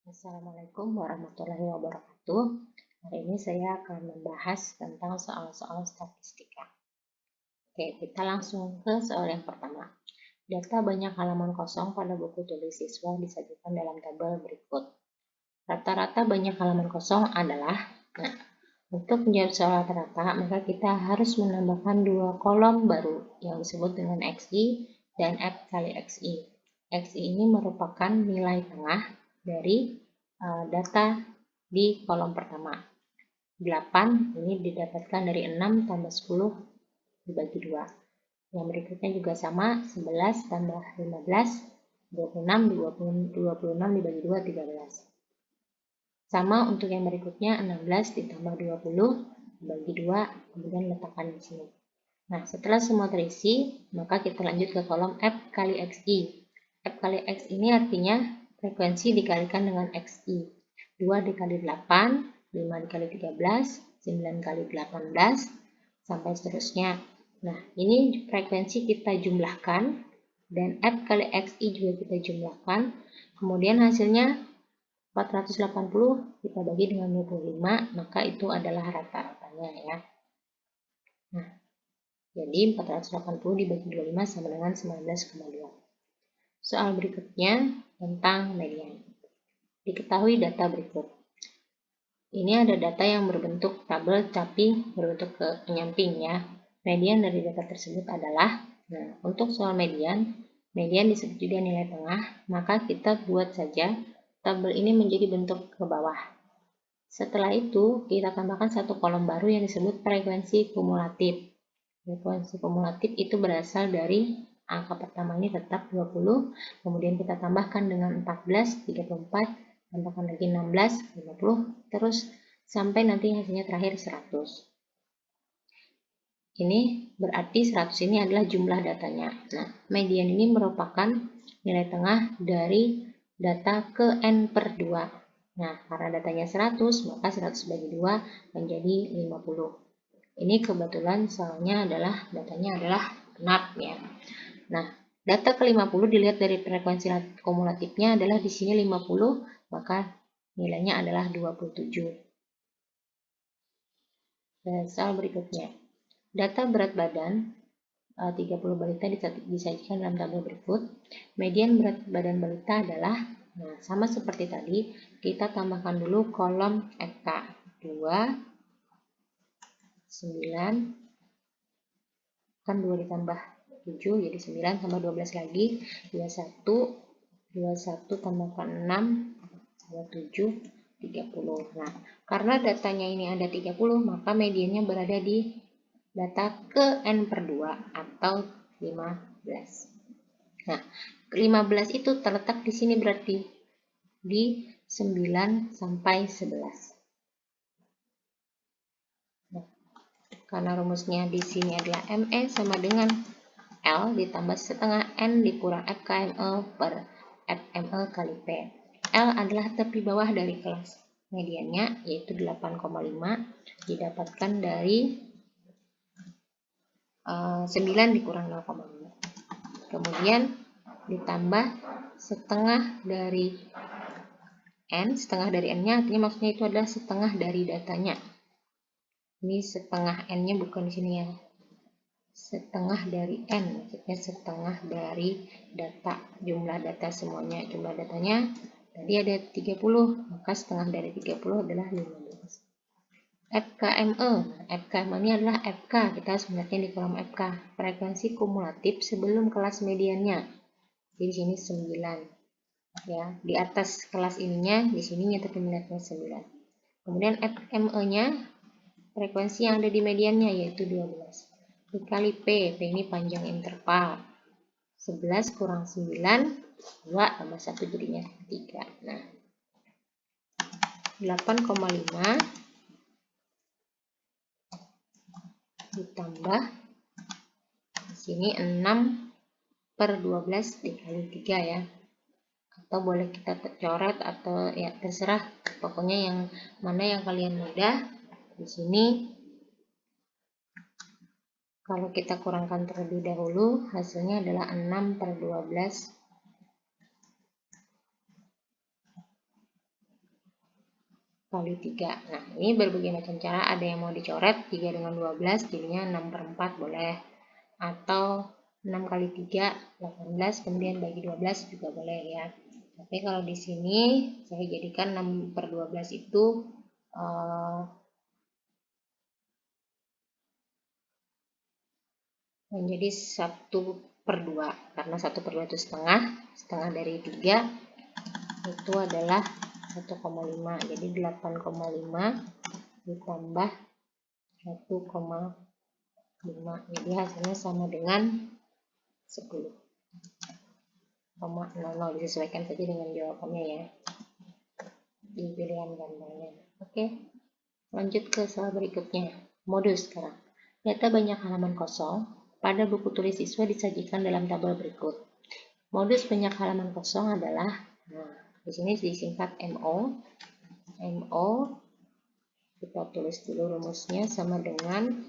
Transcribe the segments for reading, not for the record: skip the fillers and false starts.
Assalamualaikum warahmatullahi wabarakatuh. Hari ini saya akan membahas tentang soal-soal statistika. Oke, kita langsung ke soal yang pertama. Data banyak halaman kosong pada buku tulis siswa disajikan dalam tabel berikut. Rata-rata banyak halaman kosong adalah, untuk menjawab soal rata-rata, maka kita harus menambahkan dua kolom baru yang disebut dengan XI dan F kali XI. XI ini merupakan nilai tengah dari data di kolom pertama. 8 ini didapatkan dari 6 tambah 10 dibagi 2. Yang berikutnya juga sama, 11 tambah 15, 26 dibagi 2, 13. Sama untuk yang berikutnya, 16 ditambah 20 dibagi 2, kemudian letakkan di sini. Nah, setelah semua terisi, maka kita lanjut ke kolom F kali XI. F kali X ini artinya frekuensi dikalikan dengan XI. 2 dikali 8, 5 dikali 13, 9 kali 18, sampai seterusnya. Nah, ini frekuensi kita jumlahkan, dan F kali XI juga kita jumlahkan. Kemudian hasilnya 480 kita bagi dengan 25, maka itu adalah rata-ratanya ya. Nah, jadi 480 dibagi 25 sama dengan 19,2. Soal berikutnya tentang median. Diketahui data berikut. Ini ada data yang berbentuk tabel tapi berbentuk penyamping ya. Median dari data tersebut adalah, untuk soal median disebut juga nilai tengah, maka kita buat saja tabel ini menjadi bentuk ke bawah. Setelah itu, kita tambahkan satu kolom baru yang disebut frekuensi kumulatif. Frekuensi kumulatif itu berasal dari angka pertama ini tetap 20, kemudian kita tambahkan dengan 14, 34, tambahkan lagi 16, 50, terus sampai nanti hasilnya terakhir 100. Ini berarti 100 ini adalah jumlah datanya. Nah, median ini merupakan nilai tengah dari data ke N per 2. Nah, karena datanya 100, maka 100 bagi 2 menjadi 50. Ini kebetulan soalnya adalah datanya adalah genap ya. Nah, data ke-50 dilihat dari frekuensi kumulatifnya adalah di sini 50, maka nilainya adalah 27. Dan soal berikutnya. Data berat badan 30 balita disajikan dalam tabel berikut. Median berat badan balita adalah, sama seperti tadi, kita tambahkan dulu kolom FK 2, 9, kan 2 ditambah 7 jadi 9 tambah 12 lagi 21, 21 tambahkan 6 tambah 7, 30. Nah, karena datanya ini ada 30, maka mediannya berada di data ke N per 2 atau 15. Nah, 15 itu terletak di sini berarti di 9 sampai 11. Nah, karena rumusnya di sini adalah ME sama dengan L ditambah setengah N dikurang FKME per FME kali P. L adalah tepi bawah dari kelas. Mediannya yaitu 8,5 didapatkan dari 9 dikurang 0,5. Kemudian ditambah setengah dari N. Setengah dari N-nya artinya maksudnya itu adalah setengah dari datanya. Ini setengah N-nya bukan di sini ya. Setengah dari N, maksudnya setengah dari data. Jumlah data semuanya. Jumlah datanya tadi ada 30, maka setengah dari 30 adalah 15. FKME. FKME ini adalah FK. Kita harus melihatnya di kolom FK. Frekuensi kumulatif sebelum kelas mediannya. Jadi di sini 9. Ya, di atas kelas ininya, di sininya tapi melihatnya 9. Kemudian FME-nya frekuensi yang ada di mediannya yaitu 12. Dikali P. P ini panjang interval. 11 kurang 9, 2 tambah 1 jadinya 3. Nah, 8,5 ditambah di sini 6 per 12 dikali 3 ya, atau boleh kita coret atau ya terserah, pokoknya yang mana yang kalian mudah. Di sini kalau kita kurangkan terlebih dahulu, hasilnya adalah 6 per 12 kali 3. Nah, ini berbagai macam cara. Ada yang mau dicoret 3 dengan 12 jadinya 6/4 boleh. Atau 6 kali 3, 18, kemudian bagi 12 juga boleh ya. Tapi kalau di sini saya jadikan 6/12 itu menjadi 1/2, karena 1/2 itu setengah dari 3 itu adalah 1,5. Jadi 8,5 ditambah 1,5. Jadi hasilnya sama dengan 10,00. Disesuaikan saja dengan jawabannya ya di pilihan gambarnya. Oke, lanjut ke soal berikutnya. Modus sekarang. Data banyak halaman kosong pada buku tulis siswa disajikan dalam tabel berikut. Modus banyak halaman kosong adalah, nah, di sini disingkat MO. MO kita tulis dulu rumusnya, sama dengan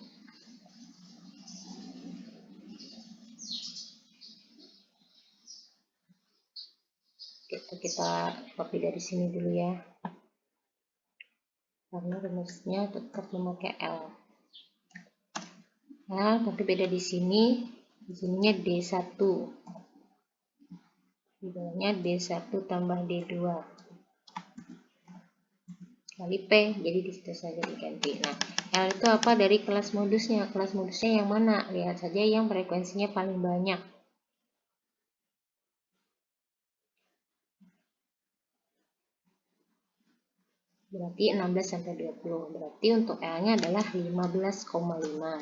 kita copy dari sini dulu ya, karena rumusnya tetap memakai L. Nah, tapi beda di sini. Di sininya D1. Di bawahnya D1 tambah D2 kali P. Jadi di situ saja diganti. Nah, L itu apa? Dari kelas modusnya. Kelas modusnya yang mana? Lihat saja yang frekuensinya paling banyak. Berarti 16 sampai 20. Berarti untuk L-nya adalah 15,5.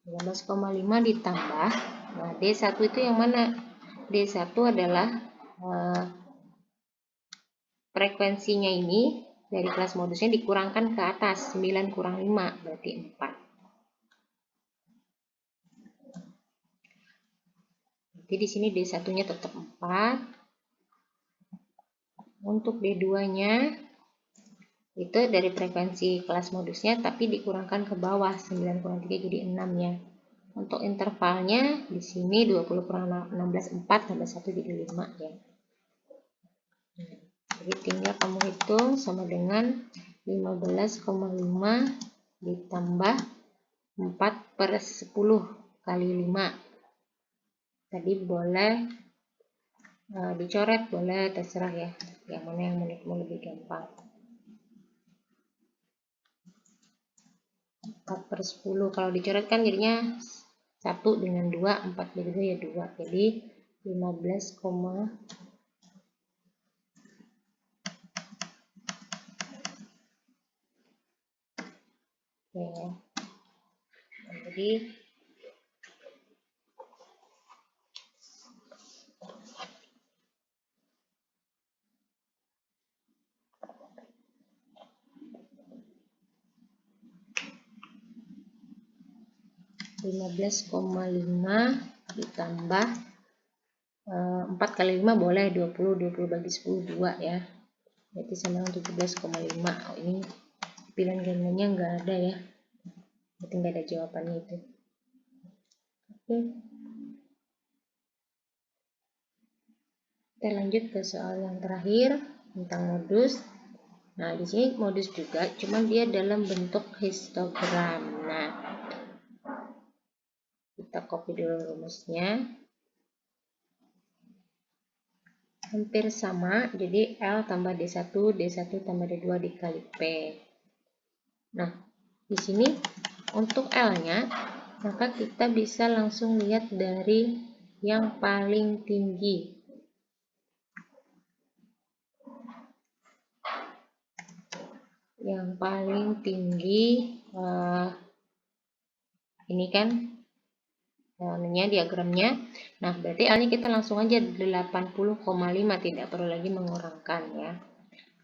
15,5 ditambah, nah D1 itu yang mana? D1 adalah frekuensinya ini dari kelas modusnya dikurangkan ke atas, 9 kurang 5 berarti 4. Jadi di sini D1-nya tetap 4. Untuk D2-nya itu dari frekuensi kelas modusnya tapi dikurangkan ke bawah, 9 kurang 3 jadi 6 ya. Untuk intervalnya di sini 20 kurang 16 4 tambah 1 jadi 5 ya. Jadi tinggal kamu hitung, sama dengan 15,5 ditambah 4/10 kali 5. Tadi boleh dicoret, boleh terserah ya, yang mana yang menurutmu lebih gampang. 4/10 kalau dicoret kan jadinya 1 dengan 2, 4 bagi 2 ya 2. Jadi 15, ya. Jadi 15,5 ditambah 4 kali 5 boleh 20, 20 bagi 10 2 ya. Berarti sama dengan 17,5. Oh, ini pilihan gambarnya nggak ada ya. Berarti nggak ada jawabannya itu. Oke. Kita lanjut ke soal yang terakhir tentang modus. Nah, di sini modus juga, cuma dia dalam bentuk histogram. Nah, kita copy dulu rumusnya. Hampir sama, jadi L tambah D1, D1 tambah D2 dikali P. Nah, di sini untuk L-nya, maka kita bisa langsung lihat dari yang paling tinggi. Yang paling tinggi ini kan diagramnya. Nah, berarti L-nya kita langsung aja 80,5, tidak perlu lagi mengurangkan ya.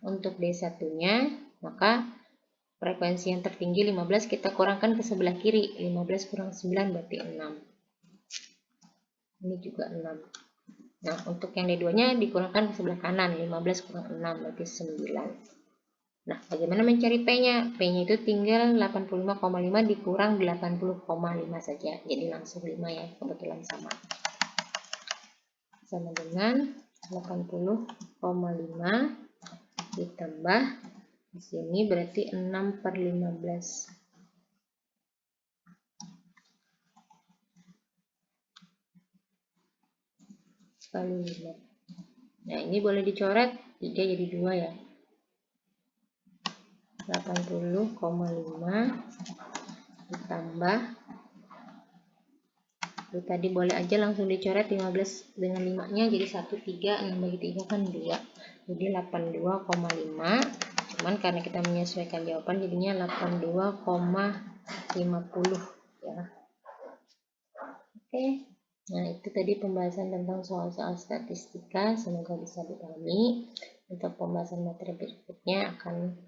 Untuk D1-nya, maka frekuensi yang tertinggi 15 kita kurangkan ke sebelah kiri. 15 kurang 9 berarti 6. Ini juga 6. Nah, untuk yang D2-nya dikurangkan ke sebelah kanan. 15 kurang 6 berarti 9. Nah, bagaimana mencari P-nya? P-nya itu tinggal 85,5 dikurang 80,5 saja. Jadi langsung 5 ya, kebetulan sama. Sama dengan 80,5 ditambah Di sini berarti 6/15. Kali 5. Nah, ini boleh dicoret, 3 jadi 2 ya. 80,5 ditambah, itu tadi boleh aja langsung dicoret 15 dengan 5-nya jadi 1, 3, 6 bagi 3 kan 2. Jadi 82,5. Cuman karena kita menyesuaikan jawaban jadinya 82,50 ya. Oke. Nah, itu tadi pembahasan tentang soal-soal statistika. Semoga bisa dipahami. Untuk pembahasan materi berikutnya akan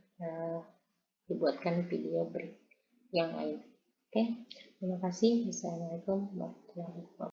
dibuatkan video yang lain. Oke. Terima kasih. Wassalamualaikum warahmatullahi wabarakatuh.